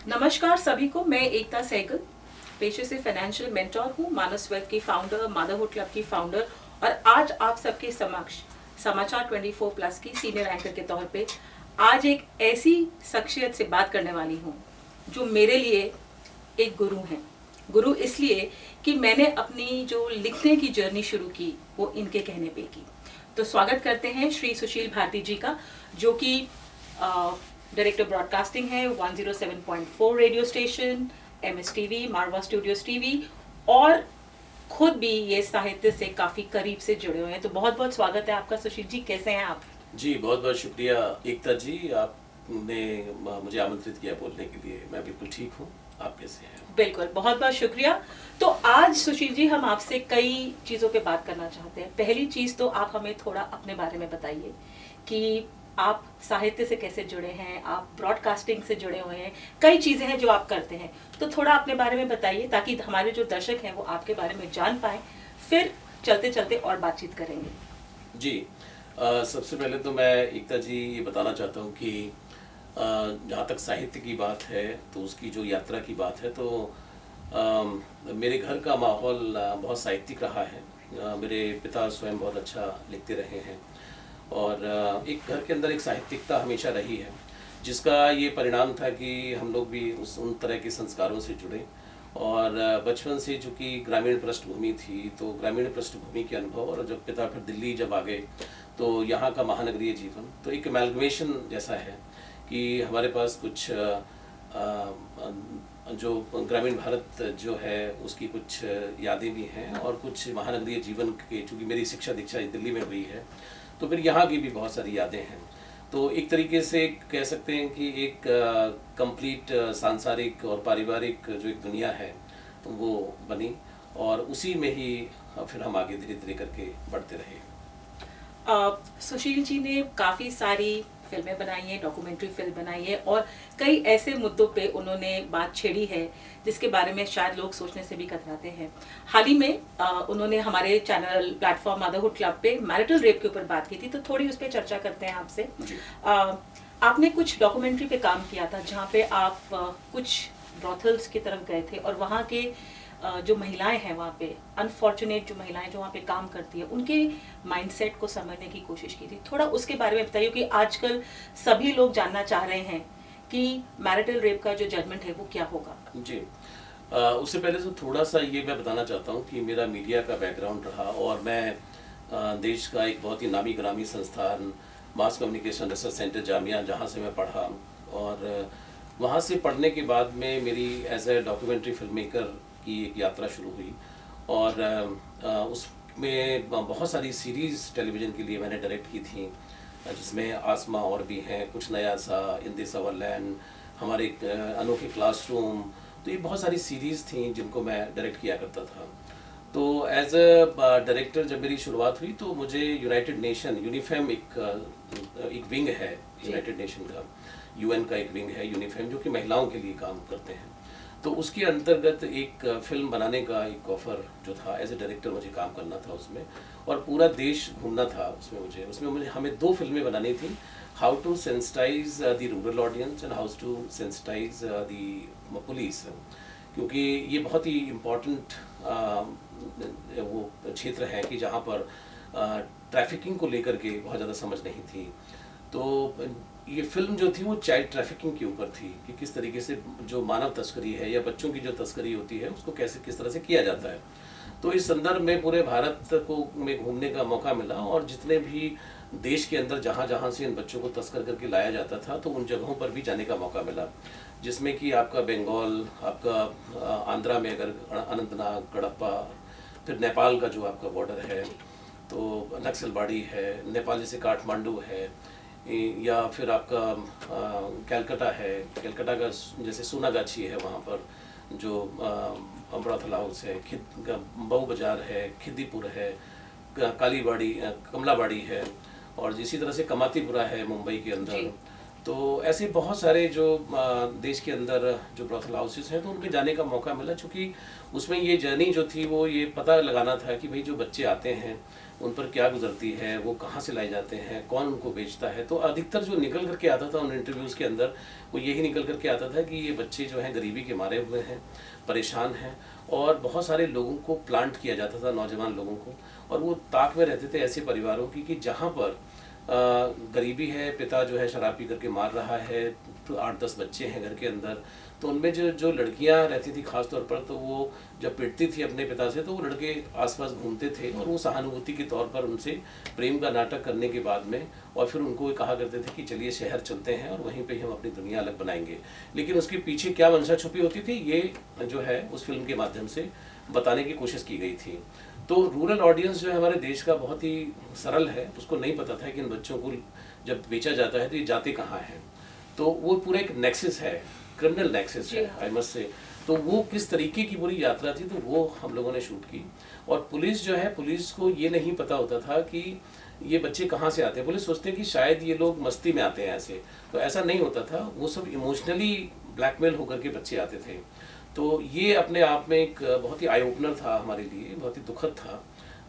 नमस्कार सभी को, मैं एकता सहगल पेशे से फाइनेंशियल मेंटोर हूँ, मानस वेल्थ की फाउंडर, मदरहुड क्लब की फाउंडर और आज आप सबके समक्ष समाचार 24+ की सीनियर एंकर के तौर पे आज एक ऐसी शख्सियत से बात करने वाली हूँ जो मेरे लिए एक गुरु हैं। गुरु इसलिए कि मैंने अपनी जो लिखने की जर्नी शुरू की वो इनके कहने पे की। तो स्वागत करते हैं श्री सुशील भारती जी का, जो कि डायरेक्टर ब्रॉडकास्टिंग है 107.4 रेडियो स्टेशन, MSTV, मारवा स्टूडियोज टीवी, और खुद भी ये साहित्य से काफी करीब से जुड़े हुए हैं। तो बहुत बहुत स्वागत है आपका सुशील जी, कैसे हैं आप? जी बहुत बहुत शुक्रिया एकता जी, आपने मुझे आमंत्रित किया बोलने के लिए। मैं बिल्कुल ठीक हूँ, आप कैसे हैं? बिल्कुल, बहुत बहुत शुक्रिया। तो आज सुशील जी हम आपसे कई चीज़ों पे बात करना चाहते हैं। पहली चीज़ तो आप हमें थोड़ा अपने बारे में बताइए कि आप साहित्य से कैसे जुड़े हैं, आप ब्रॉडकास्टिंग से जुड़े हुए हैं, कई चीज़ें हैं जो आप करते हैं, तो थोड़ा अपने बारे में बताइए ताकि हमारे जो दर्शक हैं वो आपके बारे में जान पाएं। फिर चलते चलते और बातचीत करेंगे। जी सबसे पहले तो मैं एकता जी ये बताना चाहता हूँ कि जहाँ तक साहित्य की बात है तो उसकी जो यात्रा की बात है तो मेरे घर का माहौल बहुत साहित्यिक रहा है। मेरे पिता स्वयं बहुत अच्छा लिखते रहे हैं और एक घर के अंदर एक साहित्यिकता हमेशा रही है, जिसका ये परिणाम था कि हम लोग भी उन तरह के संस्कारों से जुड़े। और बचपन से चूँकि ग्रामीण पृष्ठभूमि थी तो ग्रामीण पृष्ठभूमि के अनुभव, और जब पिता फिर दिल्ली जब आ गए तो यहाँ का महानगरीय जीवन तो एक एमैल्गमेशन जैसा है कि हमारे पास कुछ जो ग्रामीण भारत जो है उसकी कुछ यादें भी हैं और कुछ महानगरीय जीवन के, चूँकि मेरी शिक्षा दीक्षा दिल्ली में हुई है तो फिर यहाँ की भी बहुत सारी यादें हैं। तो एक तरीके से कह सकते हैं कि एक कंप्लीट सांसारिक और पारिवारिक जो एक दुनिया है तो वो बनी और उसी में ही फिर हम आगे धीरे धीरे करके बढ़ते रहे। सुशील जी ने काफ़ी सारी फिल्में बनाई हैं, डॉक्यूमेंट्री फिल्म बनाई है और कई ऐसे मुद्दों पे उन्होंने बात छेड़ी है जिसके बारे में शायद लोग सोचने से भी कतराते हैं। हाल ही में उन्होंने हमारे चैनल प्लेटफॉर्म मदरहुड क्लब पे मैरिटल रेप के ऊपर बात की थी, तो थोड़ी उस पर चर्चा करते हैं आपसे। आपने कुछ डॉक्यूमेंट्री पे काम किया था जहाँ पे आप कुछ ब्रॉथल्स की तरफ गए थे और वहाँ के जो महिलाएं हैं वहाँ पे, अनफॉर्चुनेट जो महिलाएं जो वहाँ पे काम करती है, उनके माइंडसेट को समझने की कोशिश की थी। थोड़ा उसके बारे में बताइए कि आजकल सभी लोग जानना चाह रहे हैं कि मैरिटल रेप का जो जजमेंट है वो क्या होगा। जी उससे पहले तो थोड़ा सा ये मैं बताना चाहता हूँ कि मेरा मीडिया का बैकग्राउंड रहा और मैं देश का एक बहुत ही नामी ग्रामी संस्थान mass communication research centre Jamia, जहाँ से मैं पढ़ा, और वहाँ से पढ़ने के बाद में मेरी as a documentary film maker की एक यात्रा शुरू हुई और उसमें बहुत सारी सीरीज़ टेलीविज़न के लिए मैंने डायरेक्ट की थी, जिसमें आसमा और भी हैं, कुछ नया सा, इन दिस आवर लैंड, हमारे अनोखे क्लासरूम, तो ये बहुत सारी सीरीज़ थी जिनको मैं डायरेक्ट किया करता था। तो एज अ डायरेक्टर जब मेरी शुरुआत हुई तो मुझे यूनाइटेड नेशन यूनिफेम एक विंग है यूनाइटेड नेशन का, UN का एक विंग है यूनिफेम, जो कि महिलाओं के लिए काम करते हैं। तो उसके अंतर्गत एक फिल्म बनाने का एक ऑफ़र जो था, एज ए डायरेक्टर मुझे काम करना था उसमें और पूरा देश घूमना था उसमें मुझे हमें 2 फिल्में बनानी थी, how to sensitise the rural audience and how to sensitise the police, क्योंकि ये बहुत ही इम्पोर्टेंट वो क्षेत्र है कि जहाँ पर ट्रैफिकिंग को लेकर के बहुत ज़्यादा समझ नहीं थी। तो ये फिल्म जो थी वो चाइल्ड ट्रैफिकिंग के ऊपर थी कि किस तरीके से जो मानव तस्करी है या बच्चों की जो तस्करी होती है उसको किस तरह से किया जाता है। तो इस संदर्भ में पूरे भारत को में घूमने का मौका मिला और जितने भी देश के अंदर जहाँ जहाँ से इन बच्चों को तस्कर करके लाया जाता था तो उन जगहों पर भी जाने का मौका मिला, जिसमें कि आपका बंगाल, आपका आंध्रा में अगर अनंतनाग, कडप्पा, फिर नेपाल का जो आपका बॉर्डर है तो नक्सलबाड़ी है, नेपाल जैसे काठमांडू है, या फिर आपका कलकत्ता है, कलकत्ता का जैसे सोनागाछी है, वहाँ पर जो ब्रॉथल हाउस है, बऊ बाजार है, खिद्दीपुर है, कालीबाड़ी, कमलाबाड़ी है, और इसी तरह से कमातीपुरा है मुंबई के अंदर। तो ऐसे बहुत सारे जो देश के अंदर जो ब्रॉथल हाउसेस हैं, तो उनके जाने का मौका मिला, चूँकि उसमें ये जर्नी जो थी वो ये पता लगाना था कि भाई जो बच्चे आते हैं उन पर क्या गुजरती है, वो कहाँ से लाए जाते हैं, कौन उनको बेचता है। तो अधिकतर जो निकल करके आता था उन इंटरव्यूज़ के अंदर, वो यही निकल करके आता था कि ये बच्चे जो हैं गरीबी के मारे हुए हैं, परेशान हैं, और बहुत सारे लोगों को प्लांट किया जाता था, नौजवान लोगों को, और वो ताक में रहते थे ऐसे परिवारों की कि जहाँ पर गरीबी है, पिता जो है शराब पी करके मार रहा है, तो 8-10 बच्चे हैं घर के अंदर, तो उनमें जो जो लड़कियां रहती थी खास तौर पर, तो वो जब पिटती थी अपने पिता से, तो वो लड़के आसपास घूमते थे और वो सहानुभूति के तौर पर उनसे प्रेम का नाटक करने के बाद में, और फिर उनको कहा करते थे कि चलिए शहर चलते हैं और वहीं पे हम अपनी दुनिया अलग बनाएंगे। लेकिन उसके पीछे क्या मंशा छुपी होती थी, ये जो है उस फिल्म के माध्यम से बताने की कोशिश की गई थी। तो रूरल ऑडियंस जो है हमारे देश का बहुत ही सरल है, उसको नहीं पता था कि इन बच्चों को जब बेचा जाता है तो ये जाते कहाँ हैं। तो वो पूरा एक नेक्सस है, क्रिमिनल नेक्सस है, आई मस्ट से। तो वो किस तरीके की पूरी यात्रा थी, तो वो हम लोगों ने शूट की। और पुलिस जो है, पुलिस को ये नहीं पता होता था कि ये बच्चे कहाँ से आते हैं। पुलिस सोचते हैं कि शायद ये लोग मस्ती में आते हैं ऐसे, तो ऐसा नहीं होता था। वो सब इमोशनली ब्लैकमेल होकर के बच्चे आते थे। तो ये अपने आप में एक बहुत ही आई ओपनर था हमारे लिए, बहुत ही दुखद था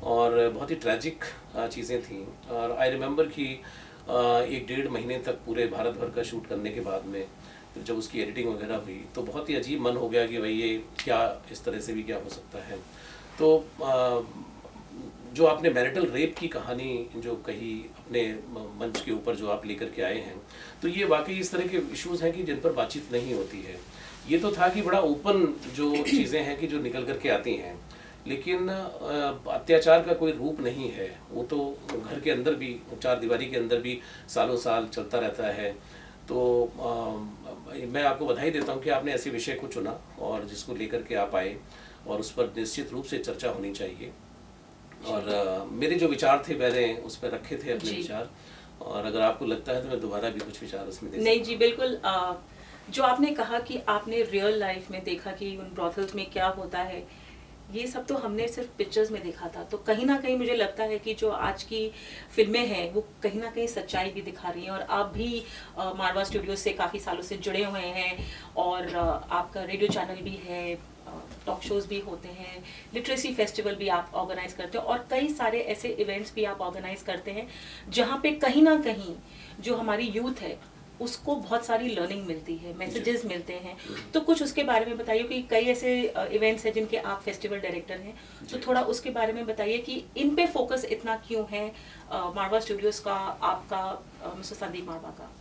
और बहुत ही ट्रैजिक चीज़ें थी। और आई रिमेंबर कि 1-1.5 महीने तक पूरे भारत भर का शूट करने के बाद में जब उसकी एडिटिंग वगैरह हुई, तो बहुत ही अजीब मन हो गया कि भाई ये क्या, इस तरह से भी क्या हो सकता है। तो जो आपने मैरिटल रेप की कहानी जो कही अपने मंच के ऊपर, जो आप लेकर के आए हैं, तो ये वाकई इस तरह के इश्यूज़ हैं कि जिन पर बातचीत नहीं होती है। ये तो था कि बड़ा ओपन जो चीज़ें हैं कि जो निकल करके आती हैं, लेकिन अत्याचार का कोई रूप नहीं है। वो तो घर के अंदर भी, चार दीवारी के अंदर भी सालों साल चलता रहता है। तो मैं आपको बधाई देता हूँ कि आपने ऐसे विषय को चुना और जिसको लेकर के आप आए, और उस पर निश्चित रूप से चर्चा होनी चाहिए। और मेरे जो विचार थे मैंने उस पर रखे थे अपने विचार, और अगर आपको लगता है तो मैं दोबारा भी कुछ विचार उसमें दे सकता हूं। नहीं जी, बिल्कुल। जो आपने कहा कि आपने रियल लाइफ में देखा कि उन ब्रॉथल्स में क्या होता है, ये सब तो हमने सिर्फ पिक्चर्स में देखा था। तो कहीं ना कहीं मुझे लगता है कि जो आज की फिल्में हैं वो कहीं ना कहीं सच्चाई भी दिखा रही हैं। और आप भी मारवा स्टूडियोज से काफ़ी सालों से जुड़े हुए हैं, और आपका रेडियो चैनल भी है, टॉक शोज़ भी होते हैं, लिटरेसी फेस्टिवल भी आप ऑर्गेनाइज करते हैं, और कई सारे ऐसे इवेंट्स भी आप ऑर्गेनाइज करते हैं जहाँ पे कहीं ना कहीं जो हमारी यूथ है उसको बहुत सारी लर्निंग मिलती है, मैसेजेस मिलते हैं। तो कुछ उसके बारे में बताइए कि कई ऐसे इवेंट्स हैं जिनके आप फेस्टिवल डायरेक्टर हैं, तो थोड़ा उसके बारे में बताइए कि इन पे फोकस इतना क्यों है मारवा स्टूडियोज़ का, आपका, मिस्टर संदीप मारवा का।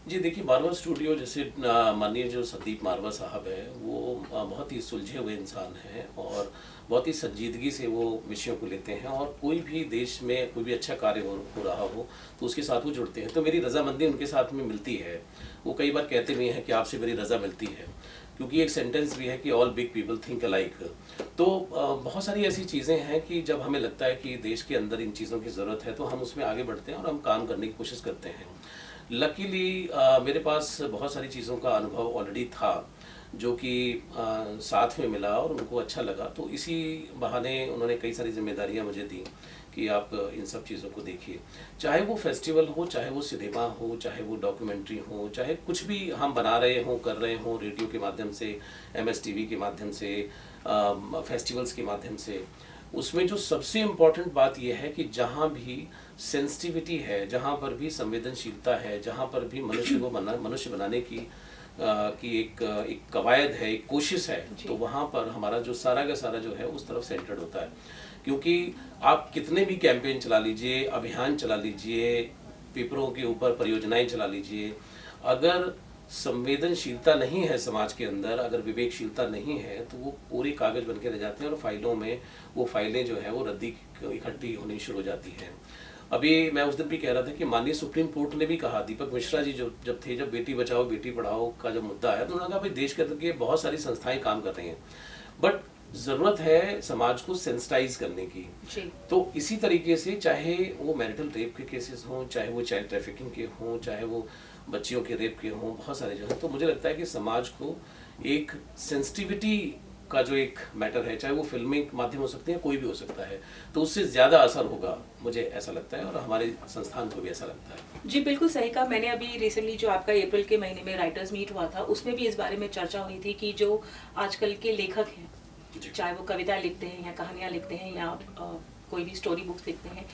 जी देखिए, मारवा स्टूडियो, जैसे माननीय जो संदीप मारवा साहब है, वो बहुत ही सुलझे हुए इंसान हैं और बहुत ही संजीदगी से वो विषयों को लेते हैं। और कोई भी देश में कोई भी अच्छा कार्य हो रहा हो तो उसके साथ वो जुड़ते हैं। तो मेरी रजामंदी उनके साथ में मिलती है। वो कई बार कहते भी हैं कि आपसे मेरी रजा मिलती है, क्योंकि एक सेंटेंस भी है कि all big people think alike. तो बहुत सारी ऐसी चीज़ें हैं कि जब हमें लगता है कि देश के अंदर इन चीज़ों की ज़रूरत है तो हम उसमें आगे बढ़ते हैं और हम काम करने की कोशिश करते हैं। लकीली मेरे पास बहुत सारी चीज़ों का अनुभव ऑलरेडी था जो कि साथ में मिला और उनको अच्छा लगा। तो इसी बहाने उन्होंने कई सारी जिम्मेदारियां मुझे दी कि आप इन सब चीज़ों को देखिए, चाहे वो फेस्टिवल हो, चाहे वो सिनेमा हो, चाहे वो डॉक्यूमेंट्री हो, चाहे कुछ भी हम बना रहे हों, कर रहे हों, रेडियो के माध्यम से, MS-TV के माध्यम से, फेस्टिवल्स के माध्यम से। उसमें जो सबसे इम्पॉर्टेंट बात यह है कि जहाँ भी सेंसिटिविटी है, जहाँ पर भी संवेदनशीलता है, जहाँ पर भी मनुष्य बनाने की एक कवायद है, एक कोशिश है, तो वहाँ पर हमारा जो सारा का सारा जो है उस तरफ सेंटर्ड होता है। क्योंकि आप कितने भी कैंपेन चला लीजिए, अभियान चला लीजिए, पेपरों के ऊपर परियोजनाएं चला लीजिए, अगर संवेदनशीलता नहीं है समाज के अंदर, अगर विवेकशीलता नहीं है, तो वो पूरे कागज बन के रह जाते हैं और फाइलों में वो फाइलें जो है वो रद्दी इकट्ठी होनी शुरू हो जाती हैं। अभी मैं उस दिन भी कह रहा था कि माननीय सुप्रीम कोर्ट ने भी कहा, दीपक मिश्रा जी जब बेटी बचाओ बेटी पढ़ाओ का जब मुद्दा आया, तो उन्होंने कहा भाई देश के अंदर के बहुत सारी संस्थाएं काम कर रही हैं, बट ज़रूरत है समाज को सेंसिटाइज करने की। तो इसी तरीके से चाहे वो मैरिटल रेप के केसेस हों, चाहे वो चाइल्ड ट्रैफिकिंग के हों, चाहे वो बच्चियों के रेप के हों, बहुत सारे जो है, तो मुझे लगता है कि समाज को एक सेंसिटिविटी का जो एक मैटर है, चाहे वो फिल्मिंग माध्यम हो सकते हैं, कोई भी हो सकता है, तो उससे ज़्यादा असर होगा, मुझे ऐसा लगता है और हमारे संस्थान को भी ऐसा लगता है। जी बिल्कुल सही कहा। मैंने अभी रिसेंटली जो आपका अप्रैल के महीने में राइटर्स मीट हुआ था, उसमें भी इस बारे में चर्चा हुई थी कि जो आजकल के लेखक हैं, चाहे वो कविता लिखते हैं या कहानियाँ लिखते हैं या कोई भी स्टोरी बुक्स लिखते हैं,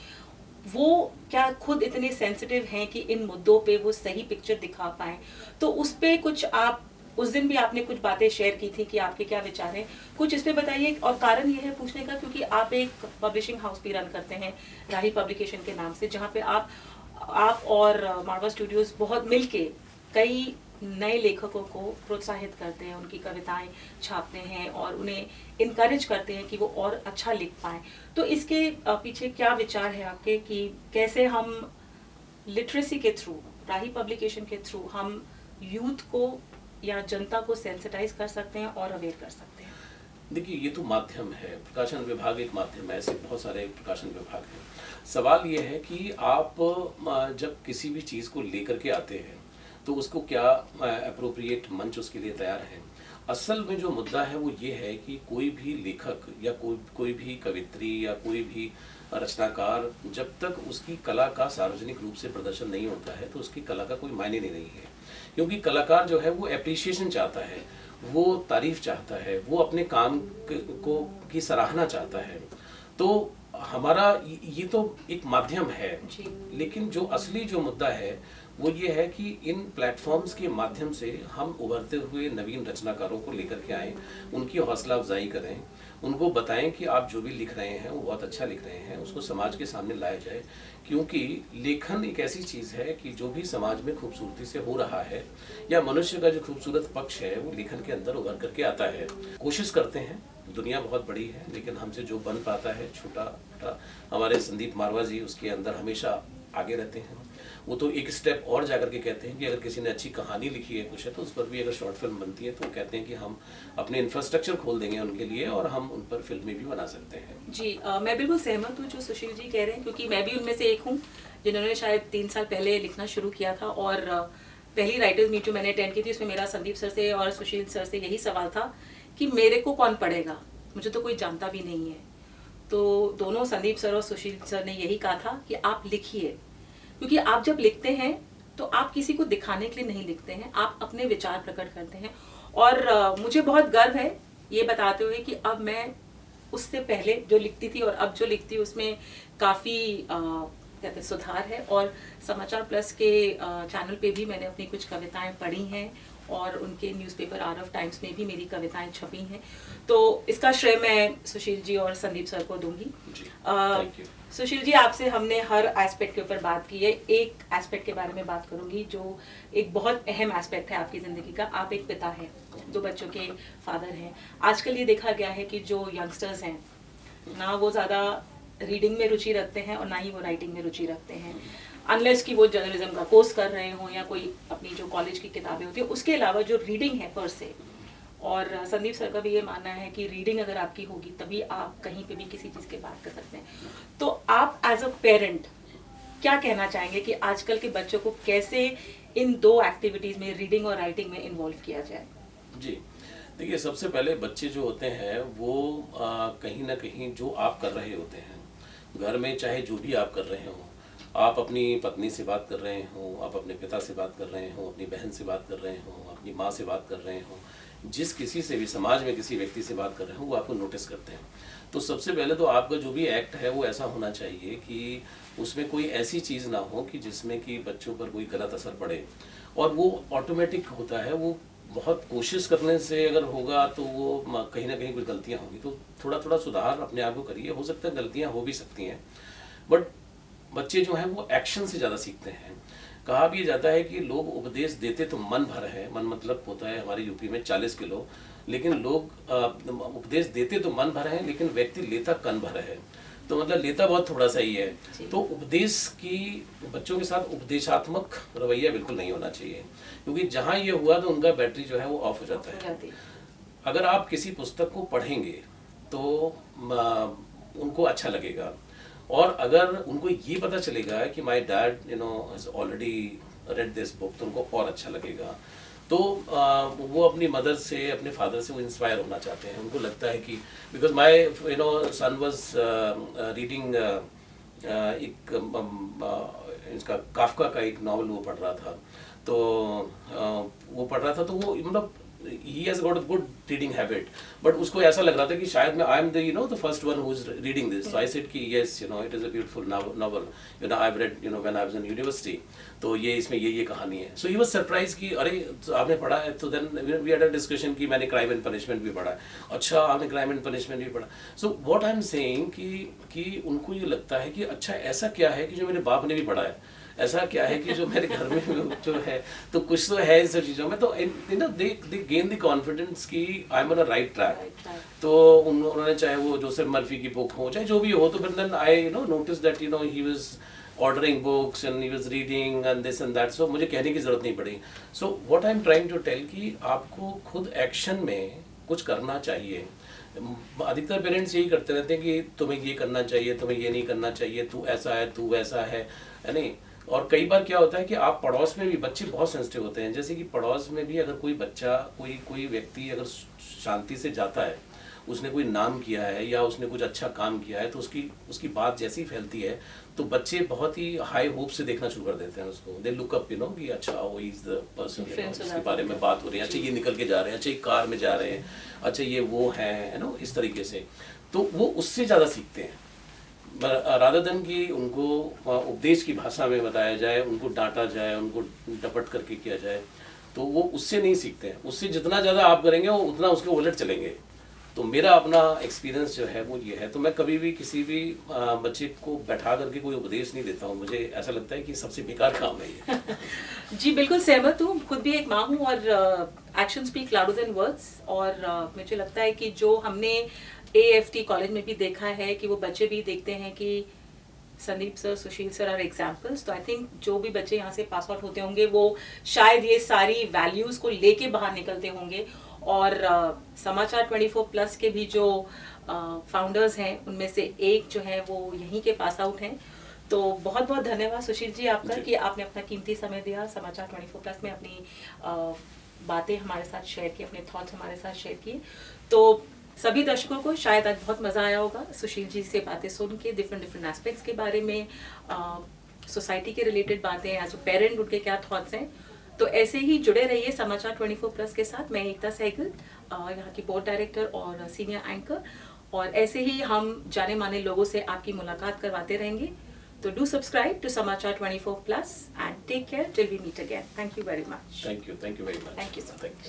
वो क्या खुद इतने सेंसिटिव हैं कि इन मुद्दों पे वो सही पिक्चर दिखा पाएँ। तो उस पे कुछ आप, उस दिन भी आपने कुछ बातें शेयर की थी कि आपके क्या विचार हैं, कुछ इस पे बताइए। और कारण ये है पूछने का क्योंकि आप एक पब्लिशिंग हाउस भी रन करते हैं राही पब्लिकेशन के नाम से, जहाँ पे आप और मारवा स्टूडियोज बहुत मिलके कई नए लेखकों को प्रोत्साहित करते हैं, उनकी कविताएं छापते हैं और उन्हें इनकरेज करते हैं कि वो और अच्छा लिख पाएं। तो इसके पीछे क्या विचार है आपके कि कैसे हम लिटरेसी के थ्रू, राही पब्लिकेशन के थ्रू हम यूथ को या जनता को सेंसिटाइज कर सकते हैं और अवेयर कर सकते हैं? देखिए, ये तो माध्यम है, प्रकाशन विभाग एक माध्यम है, ऐसे बहुत सारे प्रकाशन विभाग हैं। सवाल ये है कि आप जब किसी भी चीज़ को लेकर के आते हैं तो उसको क्या अप्रोप्रिएट मंच उसके लिए तैयार है। असल में जो मुद्दा है वो ये है कि कोई भी लेखक या कोई भी कवित्री या कोई भी रचनाकार, जब तक उसकी कला का सार्वजनिक रूप से प्रदर्शन नहीं होता है तो उसकी कला का कोई मायने नहीं है। क्योंकि कलाकार जो है वो एप्रिसिएशन चाहता है, वो तारीफ चाहता है, वो अपने काम की सराहना चाहता है। तो हमारा ये तो एक माध्यम है, लेकिन जो असली जो मुद्दा है वो ये है कि इन प्लेटफॉर्म्स के माध्यम से हम उभरते हुए नवीन रचनाकारों को लेकर के आएँ, उनकी हौसला अफजाई करें, उनको बताएं कि आप जो भी लिख रहे हैं वो बहुत अच्छा लिख रहे हैं, उसको समाज के सामने लाया जाए। क्योंकि लेखन एक ऐसी चीज़ है कि जो भी समाज में खूबसूरती से हो रहा है या मनुष्य का जो खूबसूरत पक्ष है वो लेखन के अंदर उभर करके आता है। कोशिश करते हैं, दुनिया बहुत बड़ी है, लेकिन हमसे जो बन पाता है छोटा, हमारे संदीप मारवा जी उसके अंदर हमेशा आगे रहते हैं। वो तो एक स्टेप और जाकर के कहते हैं कि अगर किसी ने अच्छी कहानी लिखी है कुछ है तो उस पर भी अगर शॉर्ट फिल्म बनती है तो वो कहते हैं कि हम अपने इंफ्रास्ट्रक्चर खोल देंगे उनके लिए और हम उन पर फिल्में भी बना सकते हैं। जी मैं बिल्कुल सहमत हूँ जो सुशील जी कह रहे हैं, क्योंकि मैं भी उनमें से एक हूँ जिन्होंने शायद 3 साल पहले लिखना शुरू किया था। और पहली राइटर्स मीट जो मैंने अटेंड की थी उसमें मेरा संदीप सर से और सुशील सर से यही सवाल था कि मेरे को कौन पढ़ेगा, मुझे तो कोई जानता भी नहीं है। तो दोनों संदीप सर और सुशील सर ने यही कहा था कि आप लिखिए, क्योंकि आप जब लिखते हैं तो आप किसी को दिखाने के लिए नहीं लिखते हैं, आप अपने विचार प्रकट करते हैं। और मुझे बहुत गर्व है ये बताते हुए कि अब मैं उससे पहले जो लिखती थी और अब जो लिखती हूँ उसमें काफ़ी कहते हैं सुधार है। और समाचार प्लस के चैनल पे भी मैंने अपनी कुछ कविताएं पढ़ी हैं और उनके न्यूज़पेपर आर ऑफ टाइम्स में भी मेरी कविताएं छपी हैं। तो इसका श्रेय मैं सुशील जी और संदीप सर को दूंगी। सुशील जी, आपसे हमने हर एस्पेक्ट के ऊपर बात की है, एक एस्पेक्ट के बारे में बात करूंगी जो एक बहुत अहम एस्पेक्ट है आपकी ज़िंदगी का। आप एक पिता हैं, 2 बच्चों के फादर हैं। आजकल ये देखा गया है कि जो यंगस्टर्स हैं ना वो ज़्यादा रीडिंग में रुचि रखते हैं और ना ही वो राइटिंग में रुचि रखते हैं, अनलेस कि वो जर्नलिज्म का कोर्स कर रहे हों या कोई अपनी जो कॉलेज की किताबें होती हैं उसके अलावा जो रीडिंग है पर से। और संदीप सर का भी ये मानना है कि रीडिंग अगर आपकी होगी तभी आप कहीं पे भी किसी चीज़ की बात कर सकते हैं। तो आप एज अ पेरेंट क्या कहना चाहेंगे कि आजकल के बच्चों को कैसे इन 2 एक्टिविटीज़ में, रीडिंग और राइटिंग में, इन्वॉल्व किया जाए? जी देखिए, सबसे पहले बच्चे जो होते हैं वो कहीं ना कहीं जो आप कर रहे होते हैं घर में, चाहे जो भी आप कर रहे हो, आप अपनी पत्नी से बात कर रहे हो, आप अपने पिता से बात कर रहे हो, अपनी बहन से बात कर रहे हो, अपनी माँ से बात कर रहे हो, जिस किसी से भी समाज में किसी व्यक्ति से बात कर रहे हो वो आपको नोटिस करते हैं। तो सबसे पहले तो आपका जो भी एक्ट है वो ऐसा होना चाहिए कि उसमें कोई ऐसी चीज़ ना हो कि जिसमें कि बच्चों पर कोई गलत असर पड़े। और वो ऑटोमेटिक होता है, वो बहुत कोशिश करने से अगर होगा तो वो कहीं ना कहीं कुछ गलतियाँ होंगी। तो थोड़ा थोड़ा सुधार अपने आप को करिए, हो सकता है गलतियाँ हो भी सकती हैं, बट बच्चे जो हैं वो एक्शन से ज़्यादा सीखते हैं। कहा भी जाता है कि लोग उपदेश देते तो मन भर है, मन मतलब होता है हमारे यूपी में 40 किलो, लेकिन लोग उपदेश देते तो मन भर है लेकिन व्यक्ति लेता कन भर है। तो मतलब लेता बहुत थोड़ा सा ही है। तो उपदेश की बच्चों के साथ उपदेशात्मक रवैया बिल्कुल नहीं होना चाहिए, क्योंकि जहाँ ये हुआ तो उनका बैटरी जो है वो ऑफ हो जाता है। अगर आप किसी पुस्तक को पढ़ेंगे तो उनको अच्छा लगेगा, और अगर उनको ये पता चलेगा कि my dad has already read this book तो उनको और अच्छा लगेगा। तो वो अपनी मदर से, अपने फादर से वो इंस्पायर होना चाहते हैं। उनको लगता है कि because my son was reading एक इसका काफका का एक नॉवल वो पढ़ रहा था, तो वो पढ़ रहा था, तो वो मतलब he has got a good reading habit, but उसको ऐसा लग रहा था कि शायद मैं I am the the first one who is reading this, so I said कि yes, it is a beautiful novel, I've read when I was in university, तो ये इसमें ये कहानी है। So he was surprised कि अरे तो आपने पढ़ा है, तो then we had a discussion कि मैंने Crime and Punishment भी पढ़ा है। अच्छा, आपने Crime and Punishment भी पढ़ा। So what I'm saying कि उनको ये लगता है कि अच्छा ऐसा क्या है कि जो मेरे बाप ने भी पढ़ा है, ऐसा क्या है कि जो मेरे घर में जो है, तो कुछ तो है इन सब चीज़ों में, तो दे गेन द कॉन्फिडेंस कि I am on a right track. तो उन्होंने चाहे वो जोसेफ मर्फी की बुक हो, चाहे जो भी हो, तो फिर then I notice that he was ordering books and he was reading and this and that, so मुझे कहने की जरूरत नहीं पड़ी। So what I am trying to tell कि आपको खुद एक्शन में कुछ करना चाहिए। अधिकतर पेरेंट्स यही करते रहते हैं कि तुम्हें ये करना चाहिए, तुम्हें ये नहीं करना चाहिए, तू ऐसा है, तू वैसा है नहीं। और कई बार क्या होता है कि आप पड़ोस में भी, बच्चे बहुत सेंसिटिव होते हैं, जैसे कि पड़ोस में भी अगर कोई बच्चा, कोई व्यक्ति अगर शांति से जाता है, उसने कोई नाम किया है या उसने कुछ अच्छा काम किया है, तो उसकी बात जैसी फैलती है तो बच्चे बहुत ही हाई होप से देखना शुरू कर देते हैं उसको। दे लुक अप कि अच्छा वो इज द पर्सन, इसके बारे में बात हो रही है, अच्छा ये निकल के जा रहे हैं, अच्छा ये कार में जा रहे हैं, अच्छा ये वो है इस तरीके से। तो वो उससे ज़्यादा सीखते हैं रादर देन कि उनको उपदेश की भाषा में बताया जाए, उनको डांटा जाए, उनको डपट करके किया जाए, तो वो उससे नहीं सीखते हैं। उससे जितना ज़्यादा आप करेंगे वो उतना उसके उलट चलेंगे। तो मेरा अपना एक्सपीरियंस जो है वो ये है। तो मैं कभी भी किसी भी बच्चे को बैठा करके कोई उपदेश नहीं देता हूँ, मुझे ऐसा लगता है कि सबसे बेकार काम है ये। जी बिल्कुल सहमत हूँ, खुद भी एक माँ हूँ और action speak louder than words. और मुझे लगता है कि जो हमने AFT कॉलेज में भी देखा है कि वो बच्चे भी देखते हैं कि Sandeep sir, Sushil sir are examples. तो आई थिंक जो भी बच्चे यहाँ से पास आउट होते होंगे वो शायद ये सारी वैल्यूज को लेके बाहर निकलते होंगे। और समाचार 24+ के भी जो फाउंडर्स हैं उनमें से एक जो है वो यहीं के पास आउट हैं। तो बहुत बहुत धन्यवाद सुशील जी आपका कि आपने अपना कीमती समय दिया, समाचार 24+ में अपनी बातें हमारे साथ शेयर की, अपने थॉट्स हमारे साथ शेयर किए। तो सभी दर्शकों को शायद आज बहुत मज़ा आया होगा सुशील जी से बातें सुन के, डिफरेंट एस्पेक्ट्स के बारे में, सोसाइटी के रिलेटेड बातें, एज अ पेरेंट उनके क्या थॉट्स हैं। तो ऐसे ही जुड़े रहिए समाचार 24+ के साथ। मैं एकता सहगल, यहाँ की बोर्ड डायरेक्टर और सीनियर एंकर, और ऐसे ही हम जाने माने लोगों से आपकी मुलाकात करवाते रहेंगे। तो do subscribe to Samachar 24+ and take care till we meet again. Thank you very much. Thank you very much. Thank you so much.